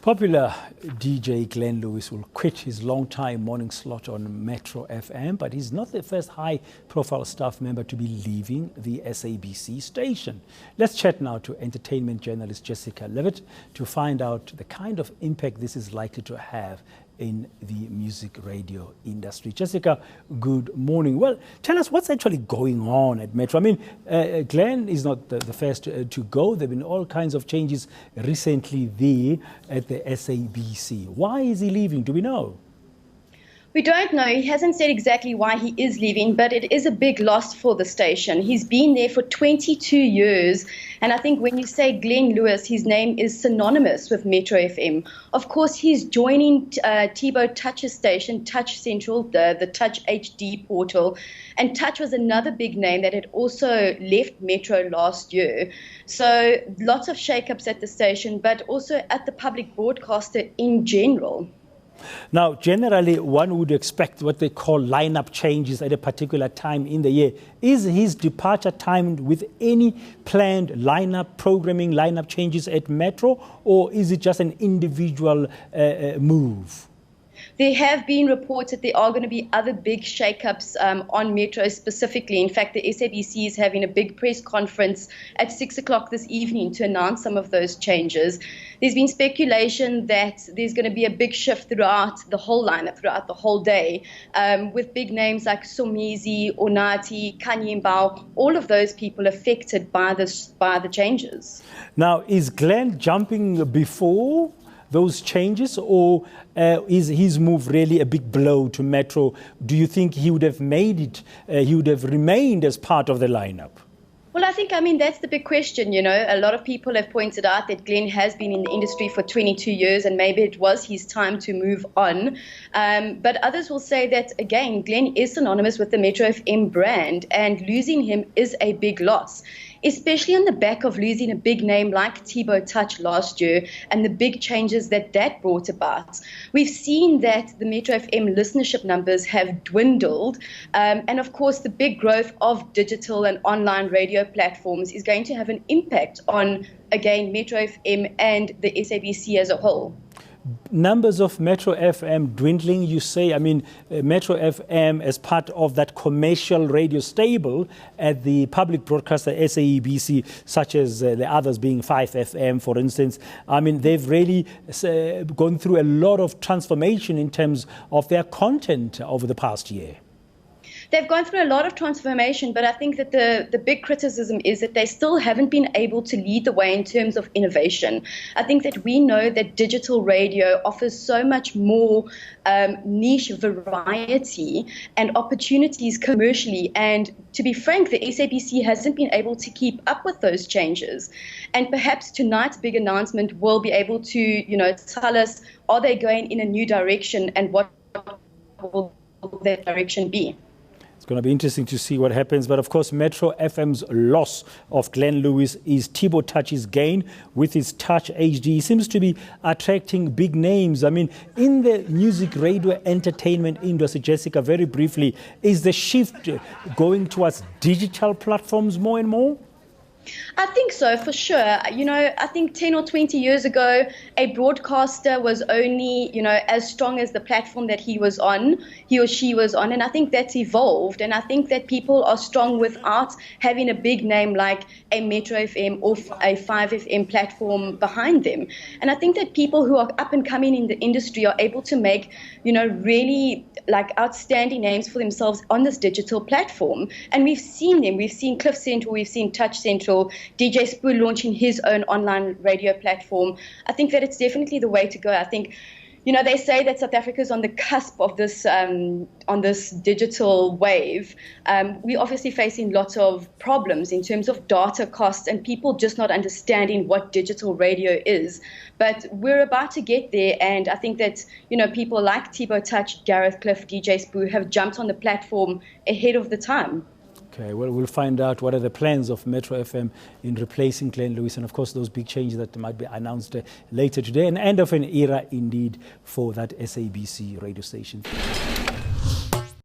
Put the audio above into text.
Popular DJ Glen Lewis will quit his long-time morning slot on Metro FM, but he's not the first high-profile staff member to be leaving the SABC station. Let's chat now to entertainment journalist Jessica Levitt to find out the kind of impact this is likely to have in the music radio industry. Jessica, good morning. Well, tell us what's actually going on at Metro. I mean, Glen is not the first to go. There have been all kinds of changes recently there at the SABC. Why is he leaving? Do we know? We don't know. He hasn't said exactly why he is leaving, but it is a big loss for the station. He's been there for 22 years. And I think when you say Glen Lewis, his name is synonymous with Metro FM. Of course, he's joining Thibaut Touch's station, Touch Central, the Touch HD portal. And Touch was another big name that had also left Metro last year. So lots of shakeups at the station, but also at the public broadcaster in general. Now, generally, one would expect what they call lineup changes at a particular time in the year. Is his departure timed with any planned programming lineup changes at Metro, or is it just an individual move? There have been reports that there are going to be other big shakeups on Metro specifically. In fact, the SABC is having a big press conference at 6 o'clock this evening to announce some of those changes. There's been speculation that there's going to be a big shift throughout the whole lineup, throughout the whole day, with big names like Somizi, Onati, Kanyembao, all of those people affected by the changes. Now, is Glen jumping before those changes, or is his move really a big blow to Metro? Do you think he would have made it, he would have remained as part of the lineup? Well, I mean, that's the big question, you know. A lot of people have pointed out that Glen has been in the industry for 22 years and maybe it was his time to move on. But others will say that, again, Glen is synonymous with the Metro FM brand and losing him is a big loss, especially on the back of losing a big name like Thibaut Touch last year and the big changes that brought about. We've seen that the Metro FM listenership numbers have dwindled. And of course, the big growth of digital and online radio platforms is going to have an impact on, again, Metro FM and the SABC as a whole. Numbers of Metro FM dwindling, you say. I mean, Metro FM as part of that commercial radio stable at the public broadcaster SABC, such as the others being 5FM, for instance. I mean, they've really gone through a lot of transformation in terms of their content over the past year. They've gone through a lot of transformation, but I think that the big criticism is that they still haven't been able to lead the way in terms of innovation. I think that we know that digital radio offers so much more niche variety and opportunities commercially. And to be frank, the SABC hasn't been able to keep up with those changes. And perhaps tonight's big announcement will be able to, you know, tell us, are they going in a new direction and what will that direction be? It's going to be interesting to see what happens. But of course, Metro FM's loss of Glen Lewis is Thibaut Touch's gain with his Touch HD. He seems to be attracting big names. I mean, in the music, radio, entertainment industry, Jessica, very briefly, is the shift going towards digital platforms more and more? I think so, for sure. You know, I think 10 or 20 years ago, a broadcaster was only, you know, as strong as the platform that he or she was on. And I think that's evolved. And I think that people are strong without having a big name like a Metro FM or a 5FM platform behind them. And I think that people who are up and coming in the industry are able to make, you know, really like outstanding names for themselves on this digital platform. And we've seen them. We've seen Cliff Central, we've seen Touch Central, DJ Spoo launching his own online radio platform. I think that it's definitely the way to go. I think, you know, they say that South Africa is on the cusp of this, on this digital wave. We're obviously facing lots of problems in terms of data costs and people just not understanding what digital radio is. But we're about to get there, and I think that, you know, people like Thibaut Touch, Gareth Cliff, DJ Spoo have jumped on the platform ahead of the time. Okay, well, we'll find out what are the plans of Metro FM in replacing Glen Lewis, and of course those big changes that might be announced later today. An end of an era indeed for that SABC radio station.